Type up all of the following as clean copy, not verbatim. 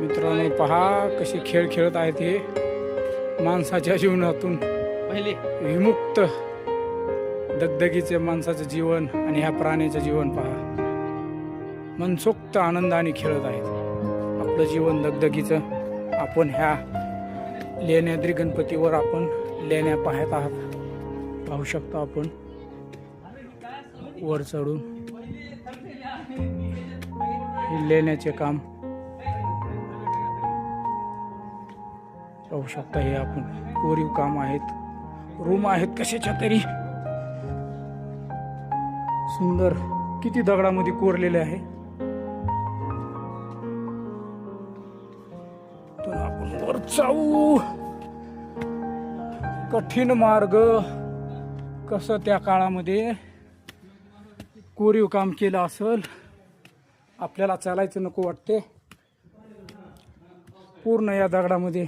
मित्रांनो पहा कसे खेळ खेळत आहेत हे माणसाच्या जीवनातून पहिले विमुक्त दगदगीचे माणसाचं जीवन आणि ह्या प्राण्याचं जीवन पहा मनसोक्त आनंदाने खेळत आहेत आपलं जीवन दगदगीचं आपण ह्या लेण्याद्री गणपतीवर आपण लेण्या पाहत आहात पाहू शकतो आपण वर चढून हे लेण्याचे काम पाहू शकता हे आपण कोरीव काम आहेत रूम आहेत कशाच्या तरी सुंदर किती दगडामध्ये कोरलेले आहे तर आपण वर जाऊ कठीण मार्ग कसं त्या काळामध्ये कोरीव काम केलं असेल आपल्याला चालायचं नको वाटते पूर्ण या दगडामध्ये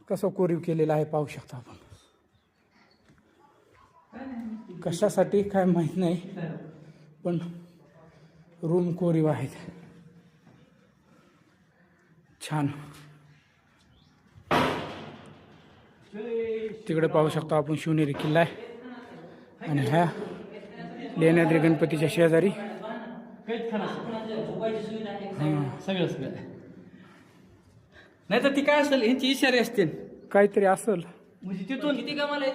कसं कोरीव केलेलं आहे पाहू शकता आपण कशासाठी काय माहीत नाही पण रूम कोरीव आहेत छान तिकडे पाहू शकतो आपण शिवनेरी किल्ला आहे आणि ह्या लेण्याद्री गणपतीच्या शेजारी सगळं सगळं नाही तर ती काय असेल ह्यांची इशारे असतील काहीतरी असेल म्हणजे तिथून किती कमाला